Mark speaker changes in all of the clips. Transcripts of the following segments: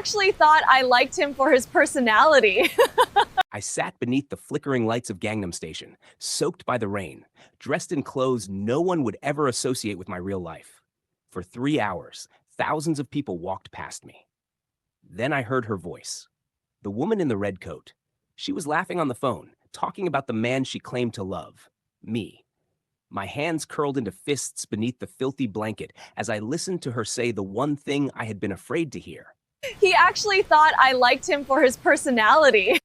Speaker 1: actually thought I liked him for his personality.
Speaker 2: I sat beneath the flickering lights of Gangnam Station, soaked by the rain, dressed in clothes no one would ever associate with my real life. For 3 hours, thousands of people walked past me. Then I heard her voice. The woman in the red coat. She was laughing on the phone, talking about the man she claimed to love. Me. My hands curled into fists beneath the filthy blanket as I listened to her say the one thing I had been afraid to hear.
Speaker 1: He actually thought I liked him for his personality.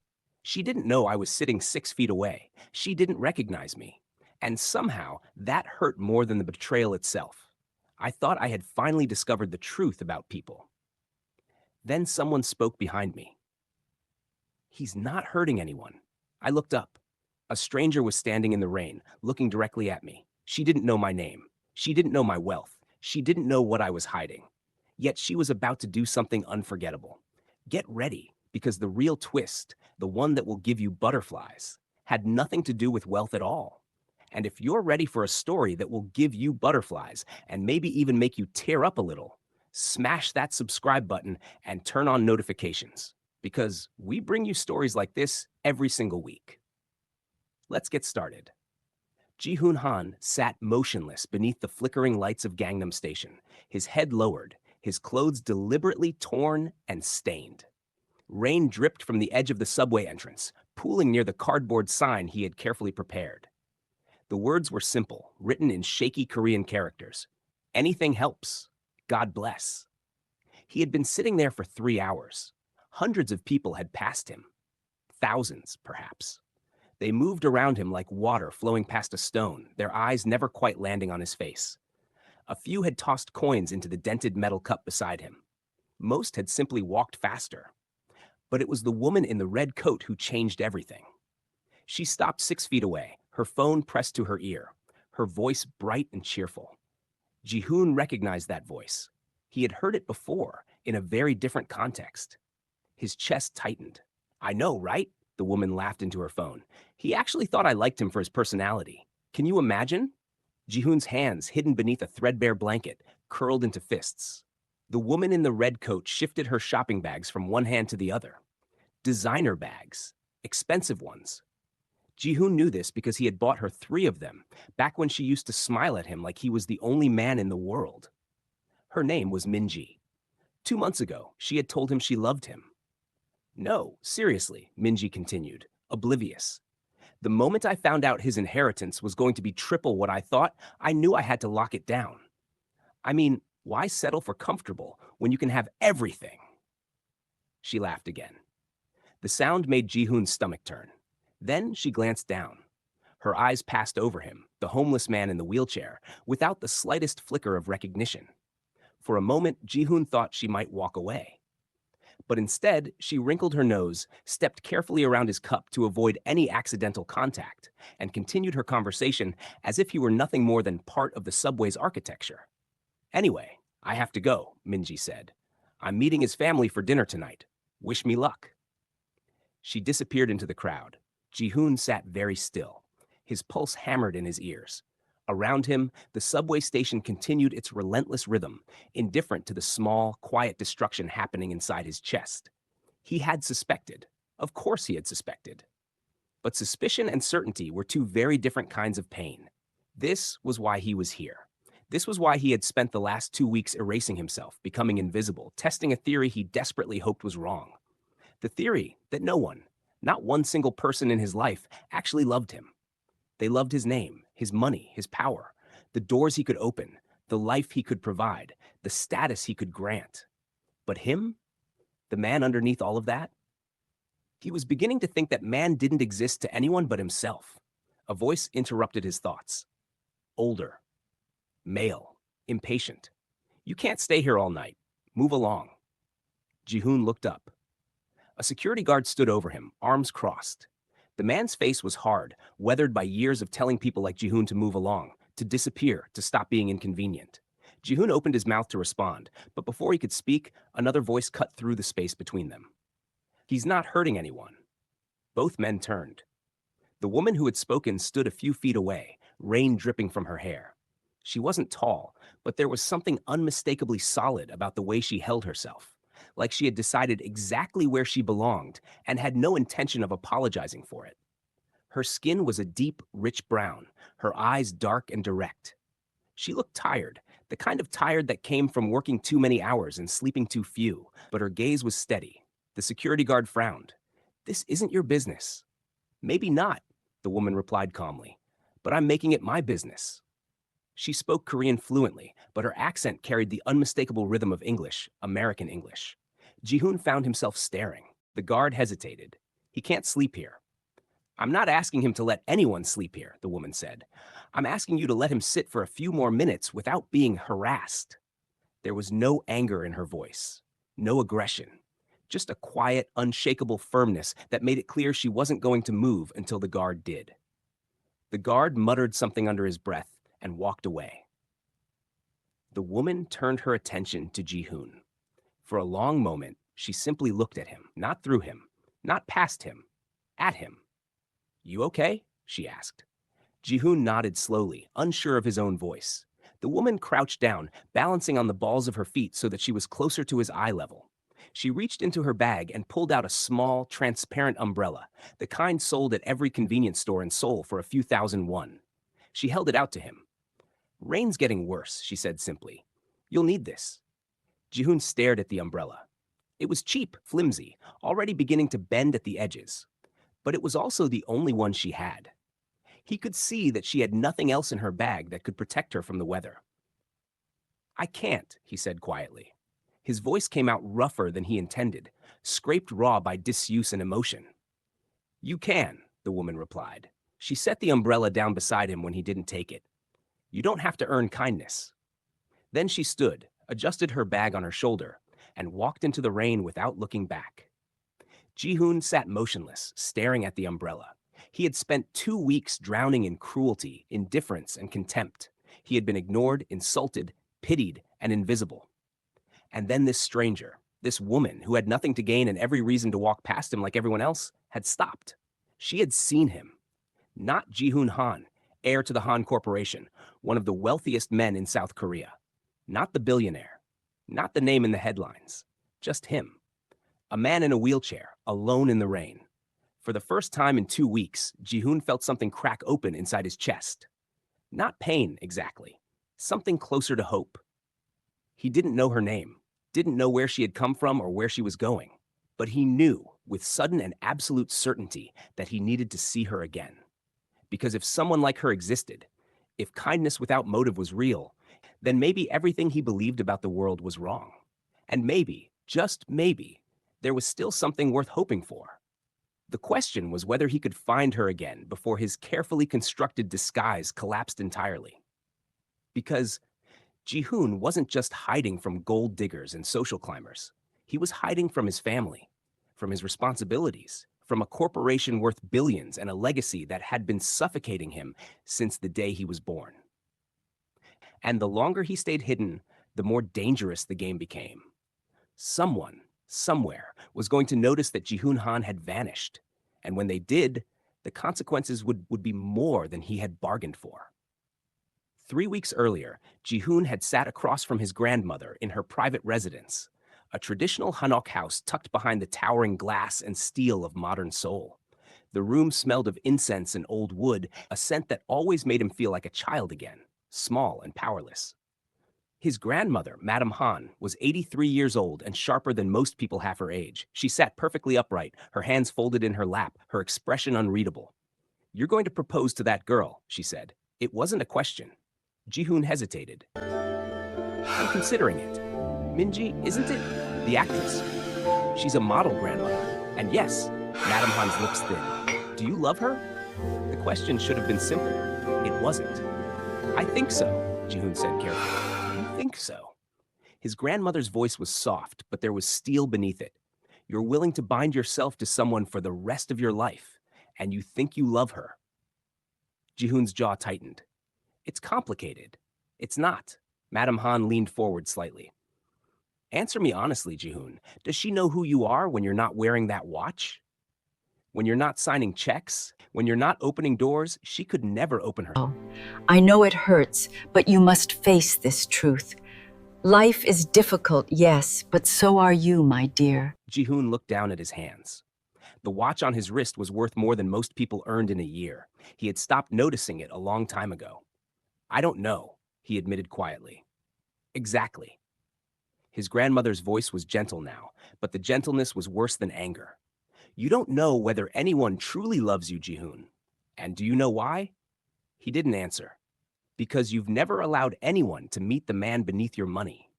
Speaker 2: She didn't know I was sitting 6 feet away. She didn't recognize me. And somehow, that hurt more than the betrayal itself. I thought I had finally discovered the truth about people. Then someone spoke behind me. He's not hurting anyone. I looked up. A stranger was standing in the rain, looking directly at me. She didn't know my name. She didn't know my wealth. She didn't know what I was hiding. Yet she was about to do something unforgettable. Get ready, because the real twist, the one that will give you butterflies, had nothing to do with wealth at all. And if you're ready for a story that will give you butterflies and maybe even make you tear up a little, smash that subscribe button and turn on notifications, because we bring you stories like this every single week. Let's get started. Jihoon Han sat motionless beneath the flickering lights of Gangnam Station, his head lowered, his clothes deliberately torn and stained. Rain dripped from the edge of the subway entrance, pooling near the cardboard sign he had carefully prepared. The words were simple, written in shaky Korean characters. Anything helps. God bless. He had been sitting there for 3 hours. Hundreds of people had passed him. Thousands, perhaps. They moved around him like water flowing past a stone, their eyes never quite landing on his face. A few had tossed coins into the dented metal cup beside him. Most had simply walked faster. But it was the woman in the red coat who changed everything. She stopped 6 feet away, her phone pressed to her ear, her voice bright and cheerful. Jihoon recognized that voice. He had heard it before, in a very different context. His chest tightened. I know, right? The woman laughed into her phone. He actually thought I liked him for his personality. Can you imagine? Jihoon's hands, hidden beneath a threadbare blanket, curled into fists. The woman in the red coat shifted her shopping bags from one hand to the other. Designer bags. Expensive ones. Jihoon knew this because he had bought her 3 of them, back when she used to smile at him like he was the only man in the world. Her name was Minji. 2 months ago, she had told him she loved him. No, seriously, Minji continued, oblivious. The moment I found out his inheritance was going to be triple what I thought, I knew I had to lock it down. I mean, why settle for comfortable when you can have everything? She laughed again. The sound made Jihoon's stomach turn. Then she glanced down. Her eyes passed over him, the homeless man in the wheelchair, without the slightest flicker of recognition. For a moment, Jihoon thought she might walk away. But instead, she wrinkled her nose, stepped carefully around his cup to avoid any accidental contact, and continued her conversation as if he were nothing more than part of the subway's architecture. Anyway, I have to go, Minji said. I'm meeting his family for dinner tonight. Wish me luck. She disappeared into the crowd. Jihoon sat very still. His pulse hammered in his ears. Around him, the subway station continued its relentless rhythm, indifferent to the small, quiet destruction happening inside his chest. He had suspected. Of course he had suspected. But suspicion and certainty were 2 very different kinds of pain. This was why he was here. This was why he had spent the last 2 weeks erasing himself, becoming invisible, testing a theory he desperately hoped was wrong. The theory that no one, not one single person in his life, actually loved him. They loved his name, his money, his power, the doors he could open, the life he could provide, the status he could grant. But him? The man underneath all of that? He was beginning to think that man didn't exist to anyone but himself. A voice interrupted his thoughts. Older. Male. Impatient. You can't stay here all night. Move along. Jihoon looked up. A security guard stood over him, arms crossed. The man's face was hard, weathered by years of telling people like Jihoon to move along, to disappear, to stop being inconvenient. Jihoon opened his mouth to respond, but before he could speak, another voice cut through the space between them. He's not hurting anyone. Both men turned. The woman who had spoken stood a few feet away, rain dripping from her hair. She wasn't tall, but there was something unmistakably solid about the way she held herself. like she had decided exactly where she belonged and had no intention of apologizing for it. Her skin was a deep, rich brown, her eyes dark and direct. She looked tired, the kind of tired that came from working too many hours and sleeping too few, but her gaze was steady. The security guard frowned. "This isn't your business." "Maybe not," the woman replied calmly, "but I'm making it my business." She spoke Korean fluently, but her accent carried the unmistakable rhythm of English, American English. Jihoon found himself staring. The guard hesitated. "He can't sleep here." "I'm not asking him to let anyone sleep here," the woman said. "I'm asking you to let him sit for a few more minutes without being harassed." There was no anger in her voice, no aggression, just a quiet, unshakable firmness that made it clear she wasn't going to move until the guard did. The guard muttered something under his breath and walked away. The woman turned her attention to Jihoon. For a long moment, she simply looked at him, not through him, not past him, at him. "You okay?" she asked. Jihoon nodded slowly, unsure of his own voice. The woman crouched down, balancing on the balls of her feet so that she was closer to his eye level. She reached into her bag and pulled out a small, transparent umbrella, the kind sold at every convenience store in Seoul for a few thousand won. She held it out to him. "Rain's getting worse," she said simply. "You'll need this." Jihoon stared at the umbrella. It was cheap, flimsy, already beginning to bend at the edges. But it was also the only one she had. He could see that she had nothing else in her bag that could protect her from the weather. "I can't," he said quietly. His voice came out rougher than he intended, scraped raw by disuse and emotion. "You can," the woman replied. She set the umbrella down beside him when he didn't take it. "You don't have to earn kindness." Then she stood, adjusted her bag on her shoulder, and walked into the rain without looking back. Jihoon sat motionless, staring at the umbrella. He had spent 2 weeks drowning in cruelty, indifference, and contempt. He had been ignored, insulted, pitied, and invisible. And then this stranger, this woman who had nothing to gain and every reason to walk past him like everyone else, had stopped. She had seen him. Not Jihoon Han, heir to the Han Corporation, one of the wealthiest men in South Korea. Not the billionaire. Not the name in the headlines. Just him. A man in a wheelchair, alone in the rain. For the first time in 2 weeks, Jihoon felt something crack open inside his chest. Not pain, exactly. Something closer to hope. He didn't know her name, didn't know where she had come from or where she was going. But he knew, with sudden and absolute certainty, that he needed to see her again. Because if someone like her existed, if kindness without motive was real, then maybe everything he believed about the world was wrong. And maybe, just maybe, there was still something worth hoping for. The question was whether he could find her again before his carefully constructed disguise collapsed entirely. Because Jihoon wasn't just hiding from gold diggers and social climbers. He was hiding from his family, from his responsibilities, from a corporation worth billions and a legacy that had been suffocating him since the day he was born. And the longer he stayed hidden, the more dangerous the game became. Someone, somewhere, was going to notice that Jihoon Han had vanished. And when they did, the consequences would be more than he had bargained for. 3 weeks earlier, Jihoon had sat across from his grandmother in her private residence, a traditional Hanok house tucked behind the towering glass and steel of modern Seoul. The room smelled of incense and old wood, a scent that always made him feel like a child again, small and powerless. His grandmother, Madame Han, was 83 years old and sharper than most people half her age. She sat perfectly upright, her hands folded in her lap, her expression unreadable. "You're going to propose to that girl," she said. It wasn't a question. Jihoon hesitated. "I'm considering it. Minji, isn't it? The actress. She's a model grandmother. And yes," Madame Han's lips thinned. "Do you love her?" The question should have been simple. It wasn't. "I think so," Jihoon said carefully. "You think so?" His grandmother's voice was soft, but there was steel beneath it. "You're willing to bind yourself to someone for the rest of your life, and you think you love her." Jihoon's jaw tightened. "It's complicated." "It's not." Madame Han leaned forward slightly. "Answer me honestly, Jihoon. Does she know who you are when you're not wearing that watch? When you're not signing checks? When you're not opening doors? She could never open her."
Speaker 3: I know it hurts, but you must face this truth. Life is difficult, yes, but so are you, my dear.
Speaker 2: Jihoon looked down at his hands. The watch on his wrist was worth more than most people earned in a year. He had stopped noticing it a long time ago. I don't know, he admitted quietly. Exactly. His grandmother's voice was gentle now, but the gentleness was worse than anger. You don't know whether anyone truly loves you, Jihoon. And do you know why? He didn't answer. Because you've never allowed anyone to meet the man beneath your money.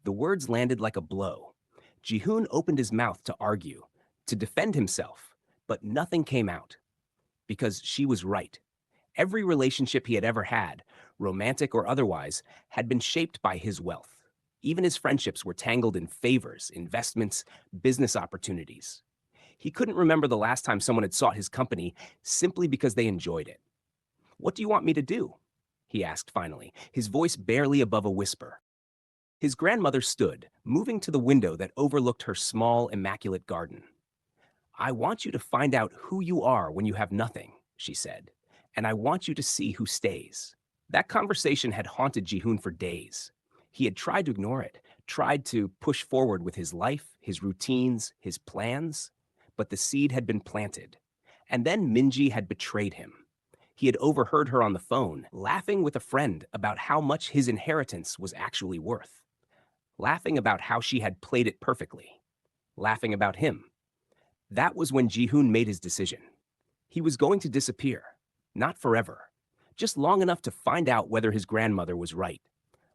Speaker 2: The words landed like a blow. Jihoon opened his mouth to argue, to defend himself, but nothing came out. Because she was right. Every relationship he had ever had, romantic or otherwise, had been shaped by his wealth. Even his friendships were tangled in favors, investments, business opportunities. He couldn't remember the last time someone had sought his company simply because they enjoyed it. What do you want me to do? He asked finally, his voice barely above a whisper. His grandmother stood, moving to the window that overlooked her small, immaculate garden. I want you to find out who you are when you have nothing, she said, and I want you to see who stays. That conversation had haunted Jihoon for days. He had tried to ignore it, tried to push forward with his life, his routines, his plans, but the seed had been planted. And then Minji had betrayed him. He had overheard her on the phone, laughing with a friend about how much his inheritance was actually worth. Laughing about how she had played it perfectly. Laughing about him. That was when Jihoon made his decision. He was going to disappear. Not forever. Just long enough to find out whether his grandmother was right.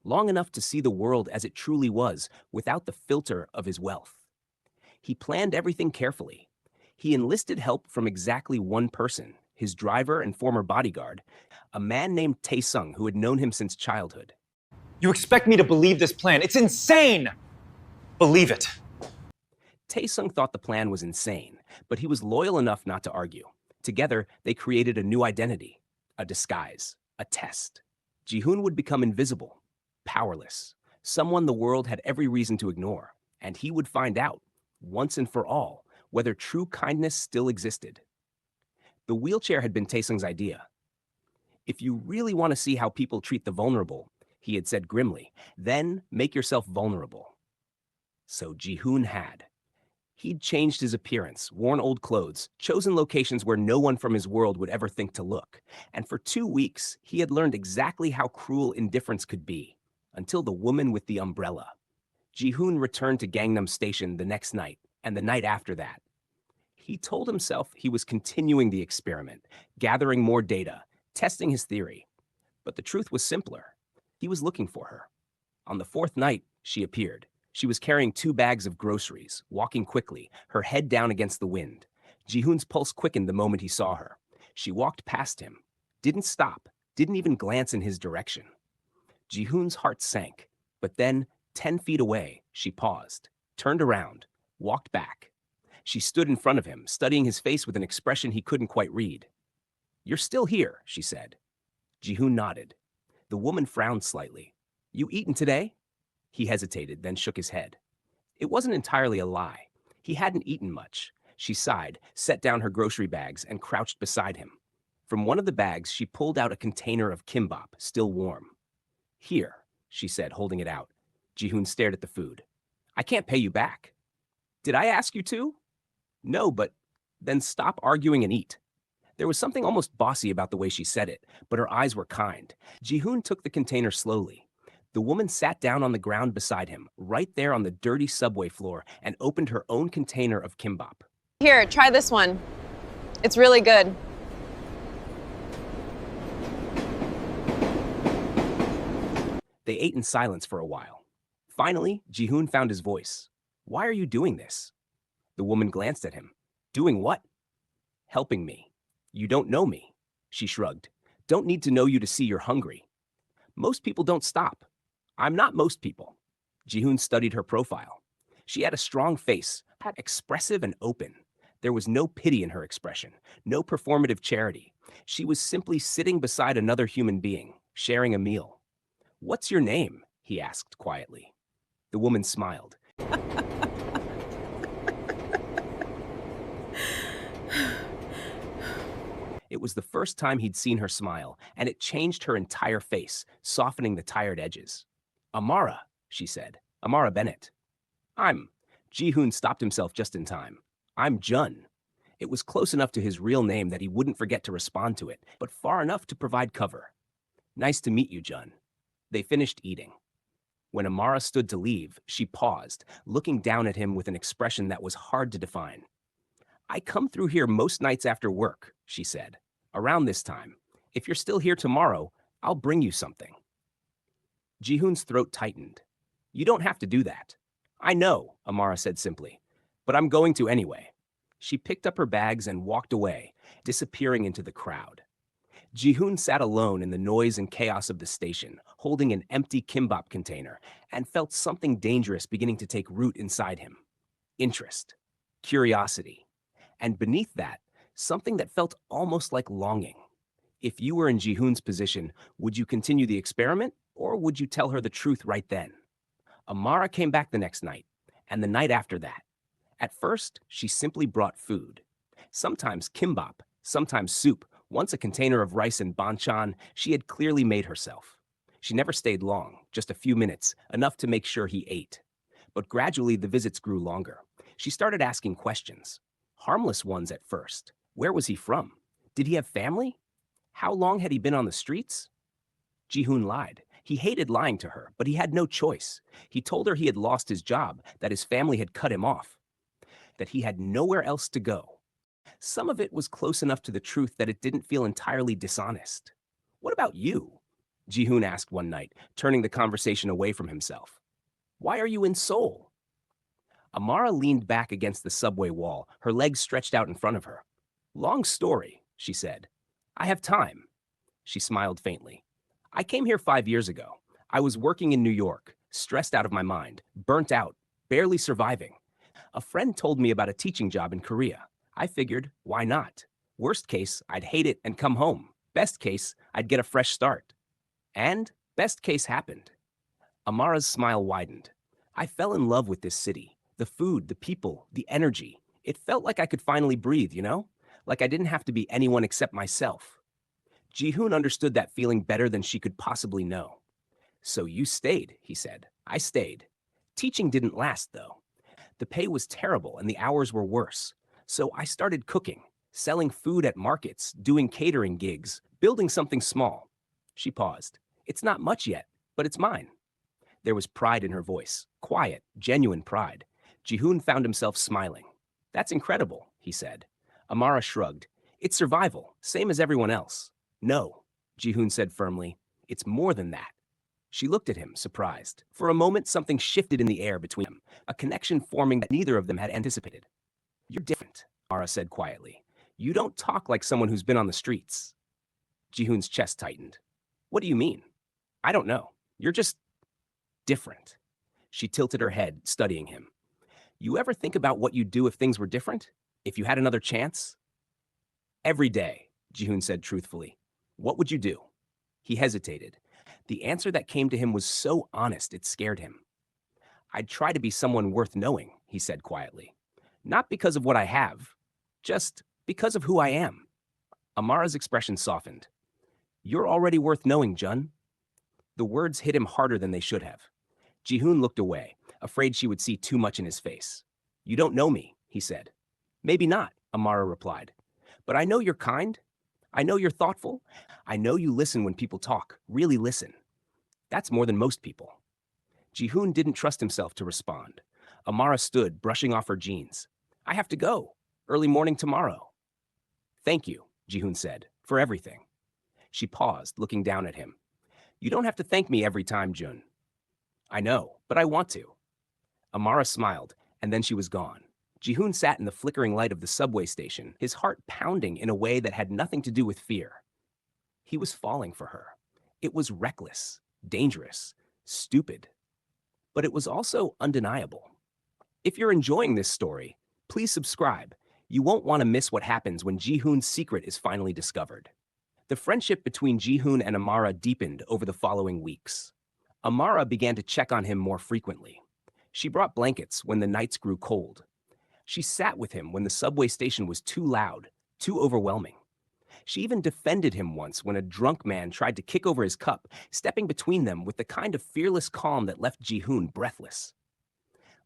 Speaker 2: Long enough to see the world as it truly was, without the filter of his wealth. He planned everything carefully. He enlisted help from exactly one person, his driver and former bodyguard, a man named Tae-sung who had known him since childhood.
Speaker 4: You expect me to believe this plan? It's insane! Believe it.
Speaker 2: Tae-sung thought the plan was insane, but he was loyal enough not to argue. Together, they created a new identity, a disguise, a test. Jihoon would become invisible, powerless, someone the world had every reason to ignore, and he would find out, once and for all, whether true kindness still existed. The wheelchair had been Tae-sung's idea. If you really want to see how people treat the vulnerable, he had said grimly, then make yourself vulnerable. So Jihoon had. He'd changed his appearance, worn old clothes, chosen locations where no one from his world would ever think to look. And for 2 weeks, he had learned exactly how cruel indifference could be, until the woman with the umbrella. Jihoon returned to Gangnam Station the next night, and the night after that. He told himself he was continuing the experiment, gathering more data, testing his theory. But the truth was simpler. He was looking for her. On the 4th night, she appeared. She was carrying 2 bags of groceries, walking quickly, her head down against the wind. Jihoon's pulse quickened the moment he saw her. She walked past him, didn't stop, didn't even glance in his direction. Jihoon's heart sank, but then, 10 feet away, she paused, turned around, walked back. She stood in front of him, studying his face with an expression he couldn't quite read. You're still here, she said. Jihoon nodded. The woman frowned slightly. You eaten today? He hesitated, then shook his head. It wasn't entirely a lie. He hadn't eaten much. She sighed, set down her grocery bags, and crouched beside him. From one of the bags, she pulled out a container of kimbap, still warm. Here, she said, holding it out. Jihoon stared at the food. I can't pay you back. Did I ask you to? No, but then stop arguing and eat. There was something almost bossy about the way she said it, but her eyes were kind. Jihoon took the container slowly. The woman sat down on the ground beside him, right there on the dirty subway floor, and opened her own container of kimbap.
Speaker 1: Here, try this one. It's really good.
Speaker 2: They ate in silence for a while. Finally, Jihoon found his voice. Why are you doing this? The woman glanced at him. Doing what? Helping me. You don't know me. She shrugged. Don't need to know you to see you're hungry. Most people don't stop. I'm not most people. Jihoon studied her profile. She had a strong face, expressive and open. There was no pity in her expression, no performative charity. She was simply sitting beside another human being, sharing a meal. What's your name? He asked quietly. The woman smiled. It was the first time he'd seen her smile, and it changed her entire face, softening the tired edges. Amara, she said. Amara Bennett. I'm. Jihoon stopped himself just in time. I'm Jun. It was close enough to his real name that he wouldn't forget to respond to it, but far enough to provide cover. Nice to meet you, Jun. They finished eating. When Amara stood to leave, she paused, looking down at him with an expression that was hard to define. I come through here most nights after work, she said. Around this time. If you're still here tomorrow, I'll bring you something. Jihoon's throat tightened. You don't have to do that. I know, Amara said simply, but I'm going to anyway. She picked up her bags and walked away, disappearing into the crowd. Jihoon sat alone in the noise and chaos of the station, holding an empty kimbap container, and felt something dangerous beginning to take root inside him. Interest, curiosity, and beneath that, something that felt almost like longing. If you were in Jihoon's position, would you continue the experiment, or would you tell her the truth right then? Amara came back the next night, and the night after that. At first, she simply brought food. Sometimes kimbap, sometimes soup, once a container of rice and banchan she had clearly made herself. She never stayed long, just a few minutes, enough to make sure he ate. But gradually the visits grew longer. She started asking questions. Harmless ones at first. Where was he from? Did he have family? How long had he been on the streets? Jihoon lied. He hated lying to her, but he had no choice. He told her he had lost his job, that his family had cut him off, that he had nowhere else to go. Some of it was close enough to the truth that it didn't feel entirely dishonest. What about you? Jihoon asked one night, turning the conversation away from himself. Why are you in Seoul? Amara leaned back against the subway wall, her legs stretched out in front of her. Long story, she said. I have time. She smiled faintly. I came here 5 years ago. I was working in New York, stressed out of my mind, burnt out, barely surviving. A friend told me about a teaching job in Korea. I figured, why not? Worst case, I'd hate it and come home. Best case, I'd get a fresh start. And best case happened. Amara's smile widened. I fell in love with this city. The food, the people, the energy. It felt like I could finally breathe, you know? Like I didn't have to be anyone except myself. Jihoon understood that feeling better than she could possibly know. So you stayed, he said. I stayed. Teaching didn't last, though. The pay was terrible and the hours were worse. So I started cooking, selling food at markets, doing catering gigs, building something small. She paused. It's not much yet, but it's mine. There was pride in her voice, quiet, genuine pride. Jihoon found himself smiling. That's incredible, he said. Amara shrugged. It's survival, same as everyone else. No, Jihoon said firmly. It's more than that. She looked at him, surprised. For a moment, something shifted in the air between them, a connection forming that neither of them had anticipated. You're different, Amara said quietly. You don't talk like someone who's been on the streets. Jihoon's chest tightened. What do you mean? I don't know. You're just different. She tilted her head, studying him. You ever think about what you'd do if things were different? If you had another chance? Every day, Jihoon said truthfully. What would you do? He hesitated. The answer that came to him was so honest it scared him. I'd try to be someone worth knowing, he said quietly. Not because of what I have, just because of who I am. Amara's expression softened. You're already worth knowing, Jun. The words hit him harder than they should have. Jihoon looked away, afraid she would see too much in his face. You don't know me, he said. Maybe not, Amara replied. But I know you're kind. I know you're thoughtful. I know you listen when people talk, really listen. That's more than most people. Jihoon didn't trust himself to respond. Amara stood, brushing off her jeans. I have to go. Early morning tomorrow. Thank you, Jihoon said, for everything. She paused, looking down at him. You don't have to thank me every time, Jun. I know, but I want to. Amara smiled, and then she was gone. Jihoon sat in the flickering light of the subway station, his heart pounding in a way that had nothing to do with fear. He was falling for her. It was reckless, dangerous, stupid. But it was also undeniable. If you're enjoying this story, please subscribe. You won't want to miss what happens when Jihoon's secret is finally discovered. The friendship between Jihoon and Amara deepened over the following weeks. Amara began to check on him more frequently. She brought blankets when the nights grew cold. She sat with him when the subway station was too loud, too overwhelming. She even defended him once when a drunk man tried to kick over his cup, stepping between them with the kind of fearless calm that left Jihoon breathless.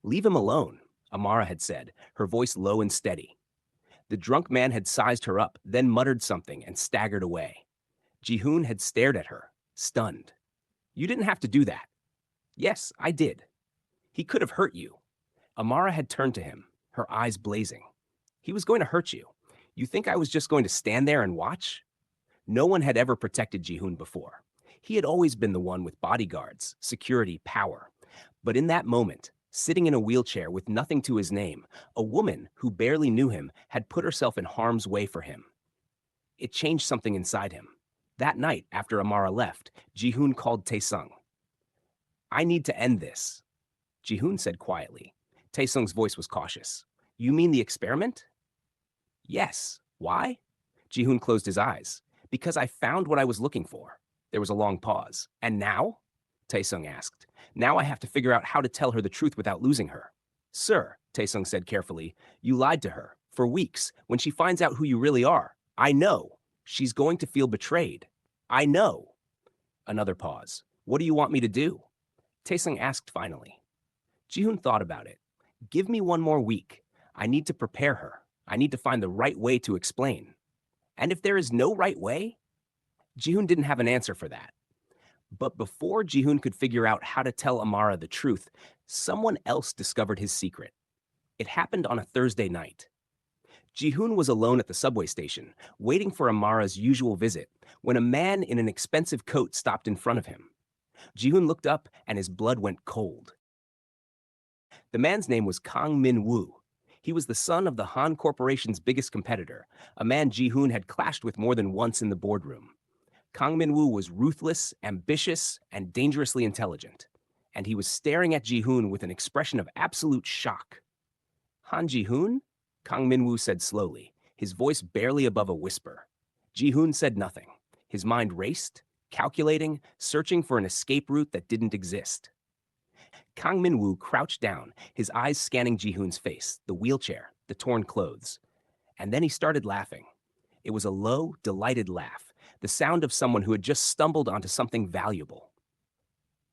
Speaker 2: "Leave him alone," Amara had said, her voice low and steady. The drunk man had sized her up, then muttered something and staggered away. Jihoon had stared at her, stunned. "You didn't have to do that." "Yes, I did." "He could have hurt you." Amara had turned to him, her eyes blazing. "He was going to hurt you. You think I was just going to stand there and watch?" No one had ever protected Jihoon before. He had always been the one with bodyguards, security, power. But in that moment, sitting in a wheelchair with nothing to his name, a woman who barely knew him had put herself in harm's way for him. It changed something inside him. That night, after Amara left, Jihoon called Taesung. "I need to end this," Jihoon said quietly. Taesung's voice was cautious. "You mean the experiment?" "Yes. Why?" Jihoon closed his eyes. "Because I found what I was looking for." There was a long pause. "And now?" Taesung asked. "Now I have to figure out how to tell her the truth without losing her." "Sir," Taesung said carefully, "you lied to her. For weeks, when she finds out who you really are, I know. She's going to feel betrayed. I know." Another pause. "What do you want me to do?" Taesung asked finally. Jihoon thought about it. "Give me one more week. I need to prepare her. I need to find the right way to explain." "And if there is no right way?" Jihoon didn't have an answer for that. But before Jihoon could figure out how to tell Amara the truth, someone else discovered his secret. It happened on a Thursday night. Jihoon was alone at the subway station, waiting for Amara's usual visit, when a man in an expensive coat stopped in front of him. Jihoon looked up and his blood went cold. The man's name was Kang Min-woo. He was the son of the Han Corporation's biggest competitor, a man Jihoon had clashed with more than once in the boardroom. Kang Min-woo was ruthless, ambitious, and dangerously intelligent, and he was staring at Jihoon with an expression of absolute shock. "Han Jihoon?" Kang Min-woo said slowly, his voice barely above a whisper. Jihoon said nothing. His mind raced, calculating, searching for an escape route that didn't exist. Kang Min-woo crouched down, his eyes scanning Jihoon's face, the wheelchair, the torn clothes. And then he started laughing. It was a low, delighted laugh, the sound of someone who had just stumbled onto something valuable.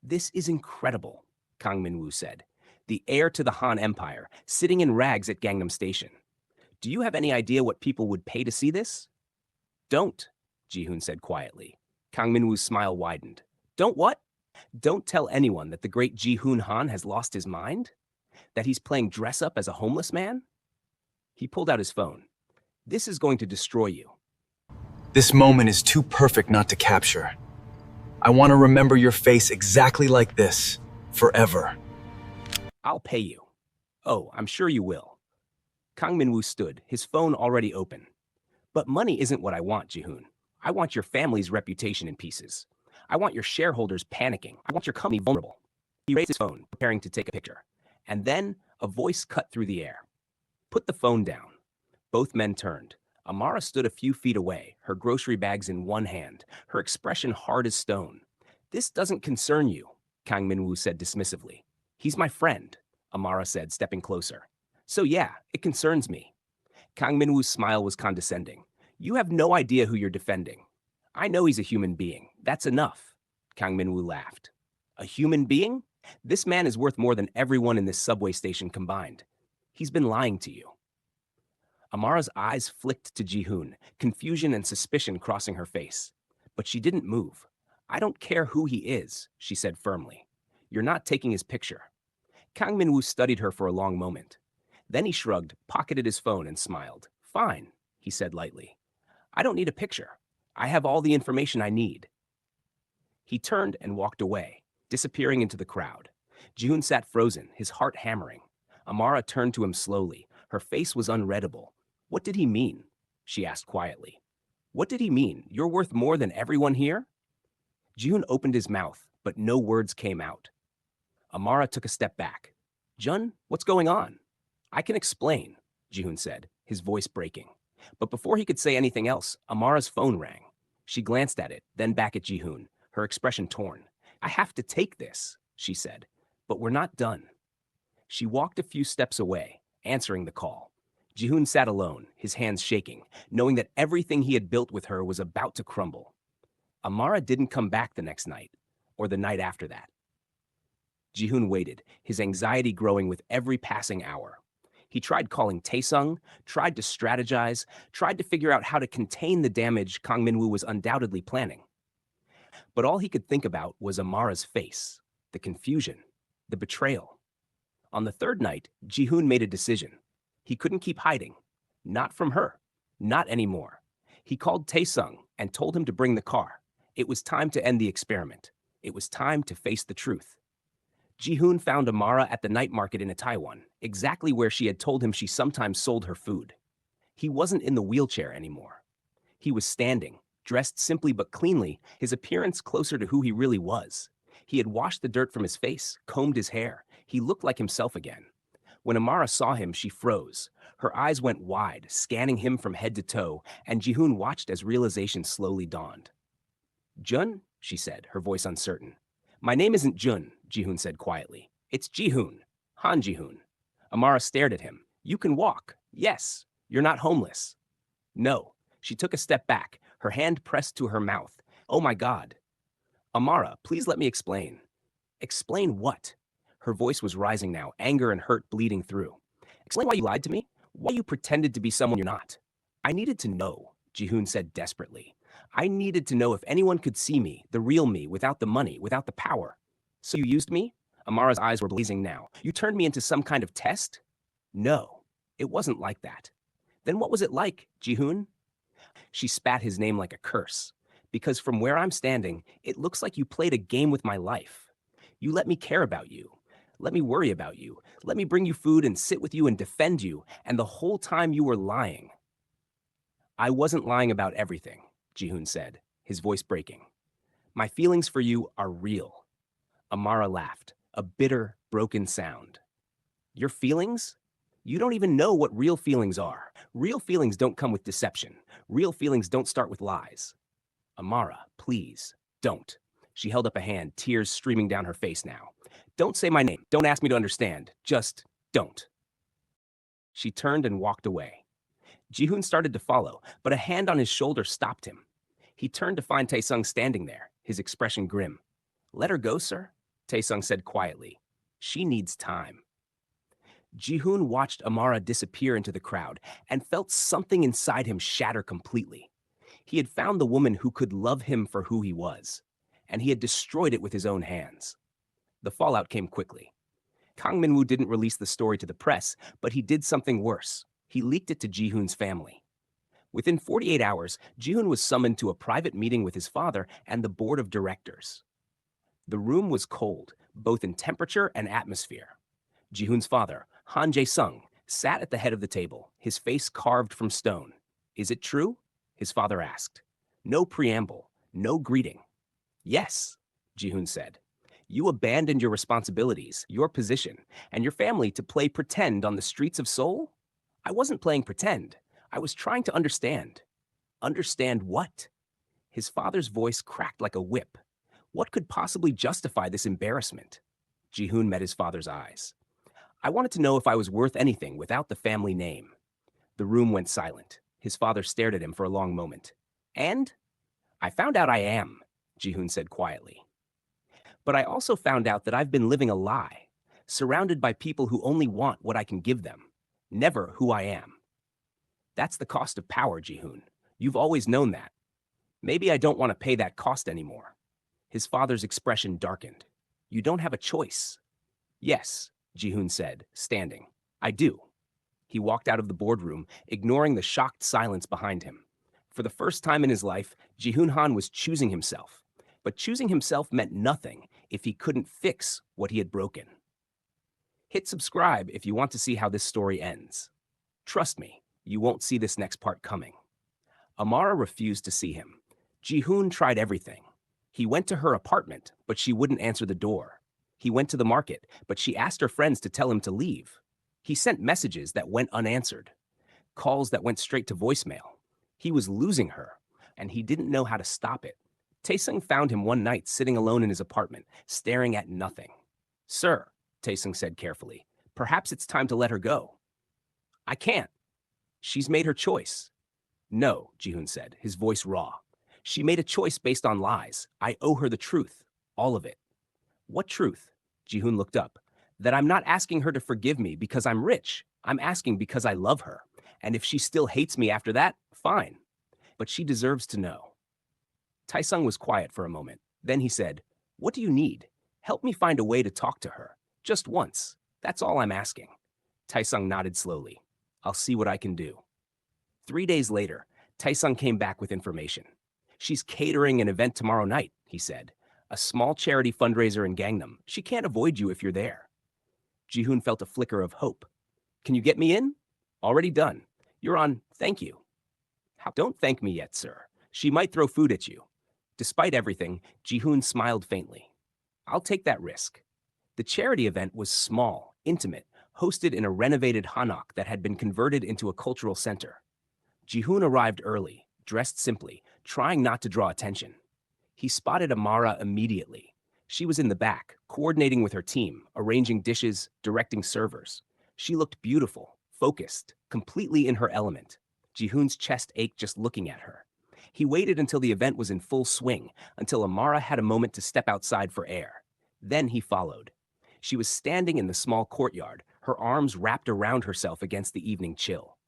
Speaker 2: "This is incredible," Kang Min-woo said. "The heir to the Han Empire, sitting in rags at Gangnam Station. Do you have any idea what people would pay to see this?" "Don't," Jihoon said quietly. Kang Min-woo's smile widened. "Don't what?" "Don't tell anyone that the great Jihoon Han has lost his mind? That he's playing dress-up as a homeless man?" He pulled out his phone. "This is going to destroy you."
Speaker 5: This moment is too perfect not to capture. I want to remember your face exactly like this, forever.
Speaker 2: "I'll pay you." "Oh, I'm sure you will." Kang Min-woo stood, his phone already open. "But money isn't what I want, Jihoon. I want your family's reputation in pieces. I want your shareholders panicking. I want your company vulnerable." He raised his phone, preparing to take a picture. And then a voice cut through the air. "Put the phone down." Both men turned. Amara stood a few feet away, her grocery bags in one hand, her expression hard as stone. "This doesn't concern you," Kang Min-woo said dismissively. "He's my friend," Amara said, stepping closer. "So yeah, it concerns me." Kang Min-woo's smile was condescending. "You have no idea who you're defending. I know he's a human being. That's enough." Kang Min-woo laughed. "A human being? This man is worth more than everyone in this subway station combined. He's been lying to you." Amara's eyes flicked to Jihoon, confusion and suspicion crossing her face. But she didn't move. "I don't care who he is," she said firmly. "You're not taking his picture." Kang Min-woo studied her for a long moment. Then he shrugged, pocketed his phone, and smiled. "Fine," he said lightly. "I don't need a picture. I have all the information I need." He turned and walked away, disappearing into the crowd. Jihoon sat frozen, his heart hammering. Amara turned to him slowly. Her face was unreadable. "What did he mean?" she asked quietly. "What did he mean? You're worth more than everyone here?" Jihoon opened his mouth, but no words came out. Amara took a step back. "Jun, what's going on?" "I can explain," Jihoon said, his voice breaking. But before he could say anything else, Amara's phone rang. She glanced at it, then back at Jihoon, her expression torn. "I have to take this," she said, "but we're not done." She walked a few steps away, answering the call. Jihoon sat alone, his hands shaking, knowing that everything he had built with her was about to crumble. Amara didn't come back the next night, or the night after that. Jihoon waited, his anxiety growing with every passing hour. He tried calling Taesung, tried to strategize, tried to figure out how to contain the damage Kang Minwoo was undoubtedly planning. But all he could think about was Amara's face, the confusion, the betrayal. On the third night, Jihoon made a decision. He couldn't keep hiding. Not from her. Not anymore. He called Taesung and told him to bring the car. It was time to end the experiment. It was time to face the truth. Jihoon found Amara at the night market in Taiwan, exactly where she had told him she sometimes sold her food. He wasn't in the wheelchair anymore. He was standing, dressed simply but cleanly, his appearance closer to who he really was. He had washed the dirt from his face, combed his hair. He looked like himself again. When Amara saw him, she froze. Her eyes went wide, scanning him from head to toe, and Jihoon watched as realization slowly dawned. "Jun?" she said, her voice uncertain. "My name isn't Jun," Jihoon said quietly. "It's Jihoon. Han Jihoon." Amara stared at him. "You can walk. Yes. You're not homeless." "No." She took a step back, her hand pressed to her mouth. "Oh my God." "Amara, please let me explain." "Explain what?" Her voice was rising now, anger and hurt bleeding through. "Explain why you lied to me? Why you pretended to be someone you're not?" "I needed to know," Jihoon said desperately. "I needed to know if anyone could see me, the real me, without the money, without the power." "So you used me?" Amara's eyes were blazing now. "You turned me into some kind of test?" "No, it wasn't like that." "Then what was it like, Jihoon?" She spat his name like a curse. "Because from where I'm standing, it looks like you played a game with my life. You let me care about you. Let me worry about you. Let me bring you food and sit with you and defend you. And the whole time you were lying." "I wasn't lying about everything," Jihoon said, his voice breaking. "My feelings for you are real." Amara laughed, a bitter, broken sound. "Your feelings? You don't even know what real feelings are. Real feelings don't come with deception. Real feelings don't start with lies." "Amara, please, don't." She held up a hand, tears streaming down her face now. "Don't say my name. Don't ask me to understand. Just don't." She turned and walked away. Jihoon started to follow, but a hand on his shoulder stopped him. He turned to find Taesung standing there, his expression grim. "Let her go, sir," Taesung said quietly. "She needs time." Jihoon watched Amara disappear into the crowd and felt something inside him shatter completely. He had found the woman who could love him for who he was, and he had destroyed it with his own hands. The fallout came quickly. Kang Minwoo didn't release the story to the press, but he did something worse. He leaked it to Jihoon's family. Within 48 hours, Jihoon was summoned to a private meeting with his father and the board of directors. The room was cold, both in temperature and atmosphere. Jihoon's father, Han Jae-sung, sat at the head of the table, his face carved from stone. "Is it true?" his father asked. No preamble, no greeting. "Yes," Jihoon said. "You abandoned your responsibilities, your position, and your family to play pretend on the streets of Seoul?" "I wasn't playing pretend. I was trying to understand." "Understand what?" His father's voice cracked like a whip. What could possibly justify this embarrassment? Jihoon met his father's eyes. "I wanted to know if I was worth anything without the family name." The room went silent. His father stared at him for a long moment. "And?" "I found out I am," Jihoon said quietly. "But I also found out that I've been living a lie, surrounded by people who only want what I can give them, never who I am. That's the cost of power, Jihoon. You've always known that. Maybe I don't want to pay that cost anymore." His father's expression darkened. "You don't have a choice." "Yes," Jihoon said, standing. "I do." He walked out of the boardroom, ignoring the shocked silence behind him. For the first time in his life, Jihoon Han was choosing himself. But choosing himself meant nothing if he couldn't fix what he had broken. Hit subscribe if you want to see how this story ends. Trust me, you won't see this next part coming. Amara refused to see him. Jihoon tried everything. He went to her apartment, but she wouldn't answer the door. He went to the market, but she asked her friends to tell him to leave. He sent messages that went unanswered, calls that went straight to voicemail. He was losing her, and he didn't know how to stop it. Taesung found him one night sitting alone in his apartment, staring at nothing. "Sir," Taesung said carefully, "perhaps it's time to let her go." "I can't." She's made her choice. No, Jihoon said, his voice raw. She made a choice based on lies. I owe her the truth. All of it. What truth? Jihoon looked up. That I'm not asking her to forgive me because I'm rich. I'm asking because I love her. And if she still hates me after that, fine. But she deserves to know. Taesung was quiet for a moment. Then he said, what do you need? Help me find a way to talk to her. Just once. That's all I'm asking. Taesung nodded slowly. I'll see what I can do. 3 days later, Taesung came back with information. She's catering an event tomorrow night, he said. A small charity fundraiser in Gangnam. She can't avoid you if you're there. Jihoon felt a flicker of hope. Can you get me in? Already done. You're on, thank you. Don't thank me yet, sir. She might throw food at you. Despite everything, Jihoon smiled faintly. I'll take that risk. The charity event was small, intimate, hosted in a renovated hanok that had been converted into a cultural center. Jihoon arrived early, dressed simply, trying not to draw attention. He spotted Amara immediately. She was in the back, coordinating with her team, arranging dishes, directing servers. She looked beautiful, focused, completely in her element. Jihoon's chest ached just looking at her. He waited until the event was in full swing, until Amara had a moment to step outside for air. Then he followed. She was standing in the small courtyard, her arms wrapped around herself against the evening chill.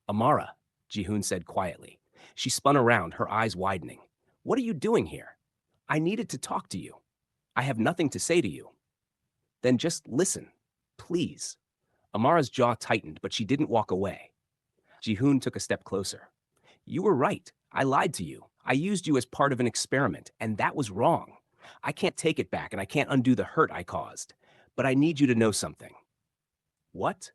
Speaker 2: Amara, Jihoon said quietly. She spun around, her eyes widening. What are you doing here? I needed to talk to you. I have nothing to say to you. Then just listen, please. Amara's jaw tightened, but she didn't walk away. Jihoon took a step closer. You were right. I lied to you. I used you as part of an experiment, and that was wrong. I can't take it back, and I can't undo the hurt I caused. But I need you to know something. What?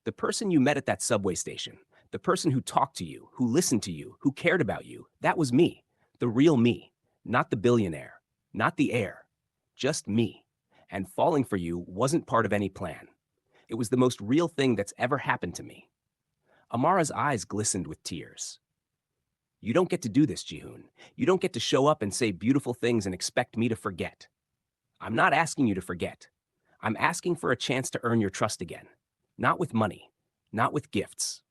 Speaker 2: The person you met at that subway station, the person who talked to you, who listened to you, who cared about you, that was me. The real me. Not the billionaire. Not the heir. Just me. And falling for you wasn't part of any plan. It was the most real thing that's ever happened to me. Amara's eyes glistened with tears. You don't get to do this, Jihoon. You don't get to show up and say beautiful things and expect me to forget. I'm not asking you to forget. I'm asking for a chance to earn your trust again. Not with money, not with gifts,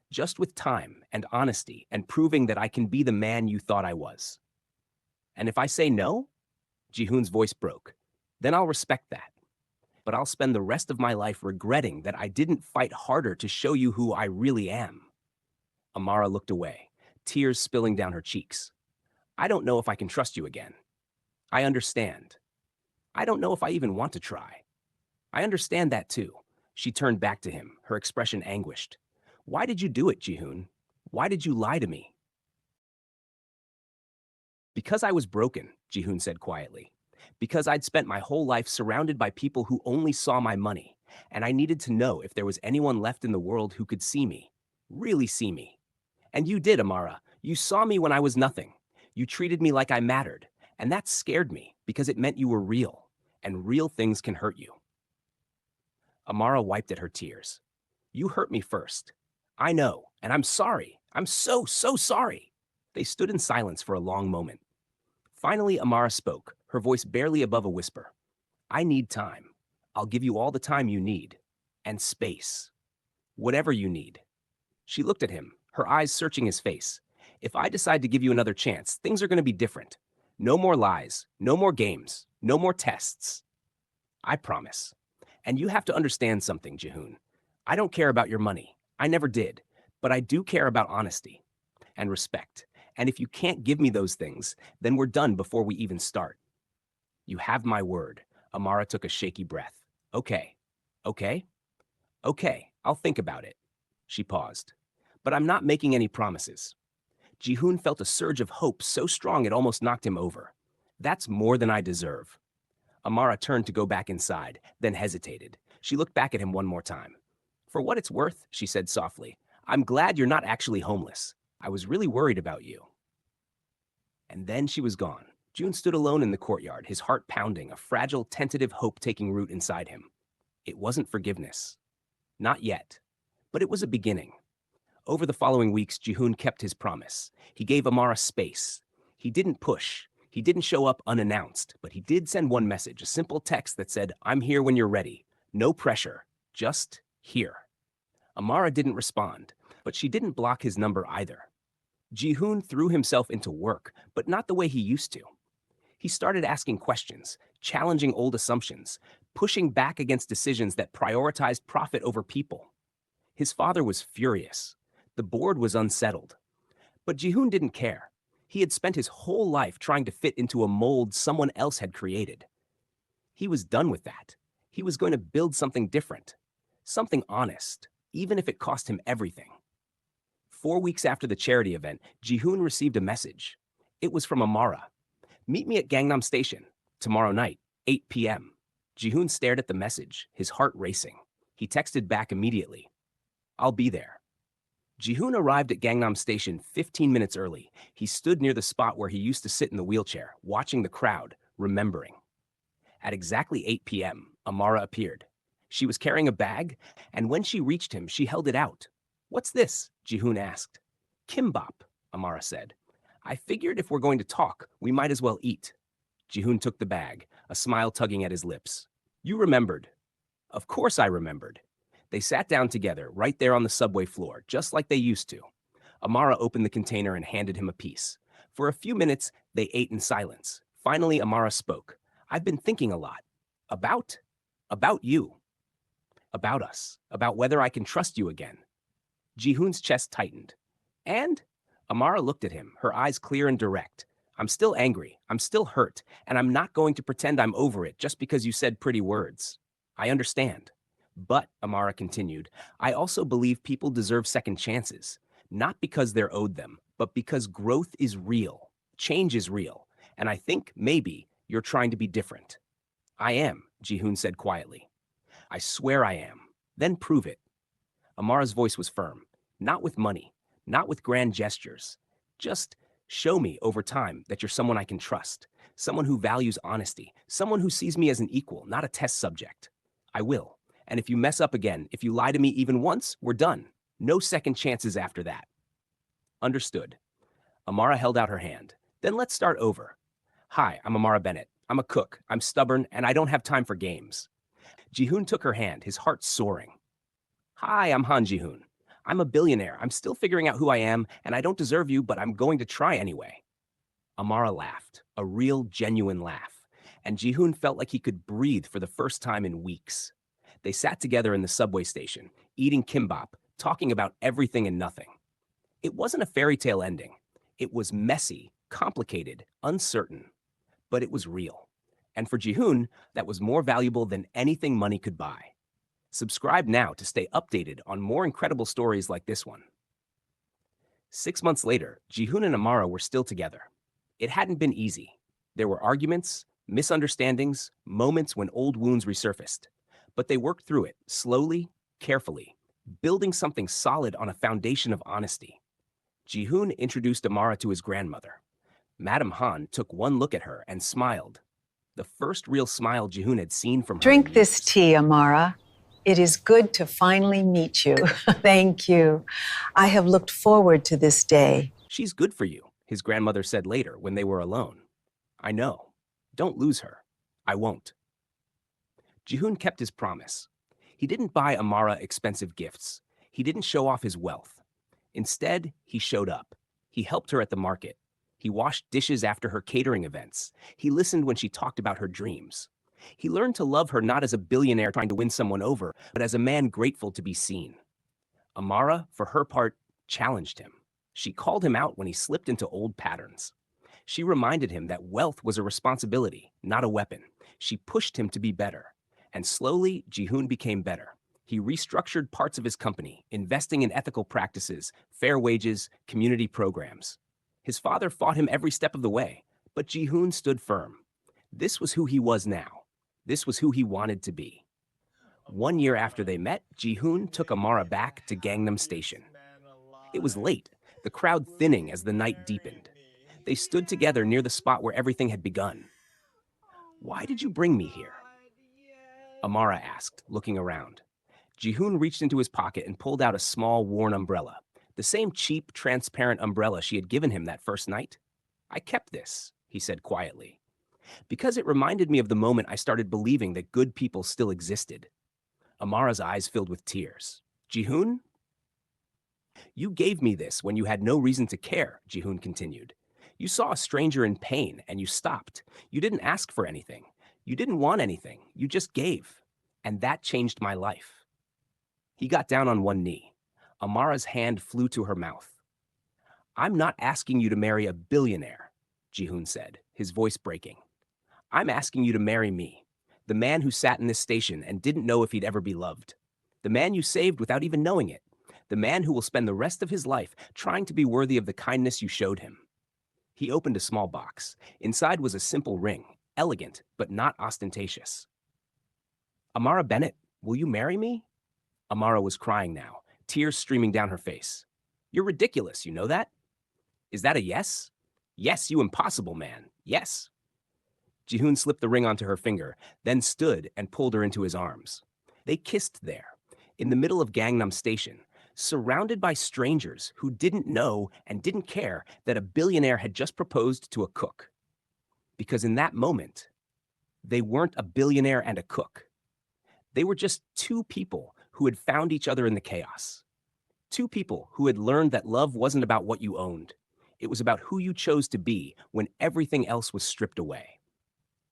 Speaker 2: just with time and honesty and proving that I can be the man you thought I was. And if I say no, Jihoon's voice broke, then I'll respect that. But I'll spend the rest of my life regretting that I didn't fight harder to show you who I really am. Amara looked away, tears spilling down her cheeks. I don't know if I can trust you again. I understand. I don't know if I even want to try. I understand that too. She turned back to him, her expression anguished. Why did you do it, Jihoon? Why did you lie to me? Because I was broken, Jihoon said quietly. Because I'd spent my whole life surrounded by people who only saw my money, and I needed to know if there was anyone left in the world who could see me, really see me. And you did, Amara. You saw me when I was nothing. You treated me like I mattered, and that scared me because it meant you were real, and real things can hurt you. Amara wiped at her tears. You hurt me first. I know, and I'm sorry. I'm so sorry. They stood in silence for a long moment. Finally, Amara spoke, her voice barely above a whisper. I need time. I'll give you all the time you need. And space. Whatever you need. She looked at him, her eyes searching his face. If I decide to give you another chance, things are going to be different. No more lies, no more games, no more tests. I promise. And you have to understand something, Jihoon. I don't care about your money. I never did. But I do care about honesty and respect. And if you can't give me those things, then we're done before we even start. You have my word. Amara took a shaky breath. Okay. I'll think about it. She paused. But I'm not making any promises. Jihoon felt a surge of hope so strong it almost knocked him over. That's more than I deserve. Amara turned to go back inside, then hesitated. She looked back at him one more time. For what it's worth, she said softly, I'm glad you're not actually homeless. I was really worried about you. And then she was gone. June stood alone in the courtyard, his heart pounding, a fragile, tentative hope taking root inside him. It wasn't forgiveness. Not yet. But it was a beginning. Over the following weeks, Jihoon kept his promise. He gave Amara space. He didn't push. He didn't show up unannounced, but he did send one message, a simple text that said, I'm here when you're ready. No pressure. Just here. Amara didn't respond, But she didn't block his number either. Jihoon threw himself into work, but not the way he used to. He started asking questions, challenging old assumptions, pushing back against decisions that prioritized profit over people. His father was furious. The board was unsettled. But Jihoon didn't care. He had spent his whole life trying to fit into a mold someone else had created. He was done with that. He was going to build something different, something honest, even if it cost him everything. 4 weeks after the charity event, Jihoon received a message. It was from Amara. "Meet me at Gangnam Station, tomorrow night, 8 p.m. Jihoon stared at the message, his heart racing. He texted back immediately. "I'll be there." Jihoon arrived at Gangnam Station 15 minutes early. He stood near the spot where he used to sit in the wheelchair, watching the crowd, remembering. At exactly 8 p.m., Amara appeared. She was carrying a bag, and when she reached him, she held it out. "What's this?" Jihoon asked. "Kimbap," Amara said. "I figured if we're going to talk, we might as well eat." Jihoon took the bag, a smile tugging at his lips. "You remembered." "Of course I remembered." They sat down together, right there on the subway floor, just like they used to. Amara opened the container and handed him a piece. For a few minutes, they ate in silence. Finally, Amara spoke. "I've been thinking a lot. About you. About us. About whether I can trust you again." Jihoon's chest tightened. "And?" Amara looked at him, her eyes clear and direct. "I'm still angry. I'm still hurt. And I'm not going to pretend I'm over it just because you said pretty words. I understand. But," Amara continued, "I also believe people deserve second chances. Not because they're owed them, but because growth is real. Change is real. And I think, maybe, you're trying to be different." "I am," Jihoon said quietly. "I swear I am. Then prove it." Amara's voice was firm. "Not with money. Not with grand gestures. Just show me over time that you're someone I can trust. Someone who values honesty. Someone who sees me as an equal, not a test subject. I will. And if you mess up again, if you lie to me even once, we're done. No second chances after that." "Understood." Amara held out her hand. "Then let's start over. Hi, I'm Amara Bennett. I'm a cook. I'm stubborn, and I don't have time for games." Jihoon took her hand, his heart soaring. "Hi, I'm Han Jihoon. I'm a billionaire. I'm still figuring out who I am, and I don't deserve you, but I'm going to try anyway." Amara laughed, a real, genuine laugh, and Jihoon felt like he could breathe for the first time in weeks. They sat together in the subway station, eating kimbap, talking about everything and nothing. It wasn't a fairy tale ending. It was messy, complicated, uncertain. But it was real. And for Jihoon, that was more valuable than anything money could buy. Subscribe now to stay updated on more incredible stories like this one. 6 months later, Jihoon and Amara were still together. It hadn't been easy. There were arguments, misunderstandings, moments when old wounds resurfaced. But they worked through it, slowly, carefully, building something solid on a foundation of honesty. Jihoon introduced Amara to his grandmother. Madame Han took one look at her and smiled. The first real smile Jihoon had seen from her
Speaker 3: Drink
Speaker 2: in
Speaker 3: this
Speaker 2: years.
Speaker 3: tea, Amara. It is good to finally meet you. Thank you. I have looked forward to this day.
Speaker 2: "She's good for you," his grandmother said later when they were alone. "I know. Don't lose her." "I won't." Jihoon kept his promise. He didn't buy Amara expensive gifts. He didn't show off his wealth. Instead, he showed up. He helped her at the market. He washed dishes after her catering events. He listened when she talked about her dreams. He learned to love her not as a billionaire trying to win someone over, but as a man grateful to be seen. Amara, for her part, challenged him. She called him out when he slipped into old patterns. She reminded him that wealth was a responsibility, not a weapon. She pushed him to be better. And slowly, Jihoon became better. He restructured parts of his company, investing in ethical practices, fair wages, community programs. His father fought him every step of the way, but Jihoon stood firm. This was who he was now. This was who he wanted to be. 1 year after they met, Jihoon took Amara back to Gangnam Station. It was late, the crowd thinning as the night deepened. They stood together near the spot where everything had begun. "Why did you bring me here?" Amara asked, looking around. Jihoon reached into his pocket and pulled out a small, worn umbrella, the same cheap, transparent umbrella she had given him that first night. "I kept this," he said quietly, "because it reminded me of the moment I started believing that good people still existed." Amara's eyes filled with tears. "Jihoon?" You gave me this when you had no reason to care, Jihoon continued. You saw a stranger in pain and you stopped. You didn't ask for anything. You didn't want anything. You just gave. And that changed my life. He got down on one knee. Amara's hand flew to her mouth. I'm not asking you to marry a billionaire, Jihoon said, his voice breaking. I'm asking you to marry me, the man who sat in this station and didn't know if he'd ever be loved. The man you saved without even knowing it. The man who will spend the rest of his life trying to be worthy of the kindness you showed him. He opened a small box. Inside was a simple ring, elegant but not ostentatious. Amara Bennett, will you marry me? Amara was crying now, tears streaming down her face. You're ridiculous, you know that? Is that a yes? Yes, you impossible man, yes. Jihoon slipped the ring onto her finger, then stood and pulled her into his arms. They kissed there, in the middle of Gangnam Station, surrounded by strangers who didn't know and didn't care that a billionaire had just proposed to a cook. Because in that moment, they weren't a billionaire and a cook. They were just two people who had found each other in the chaos. Two people who had learned that love wasn't about what you owned. It was about who you chose to be when everything else was stripped away.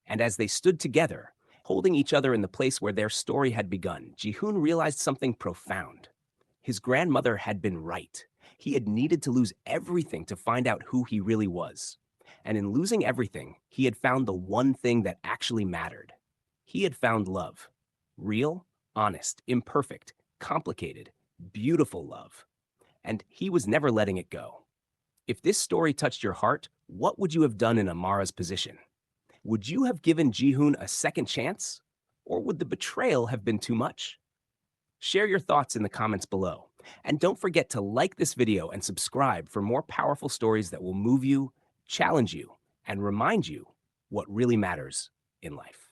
Speaker 2: And as they stood together, holding each other in the place where their story had begun, Jihoon realized something profound. His grandmother had been right. He had needed to lose everything to find out who he really was. And in losing everything, he had found the one thing that actually mattered. He had found love. Real, honest, imperfect, complicated, beautiful love. And he was never letting it go. If this story touched your heart, what would you have done in Amara's position? Would you have given Jihoon a second chance? Or would the betrayal have been too much? Share your thoughts in the comments below. And don't forget to like this video and subscribe for more powerful stories that will move you, challenge you, and remind you what really matters in life.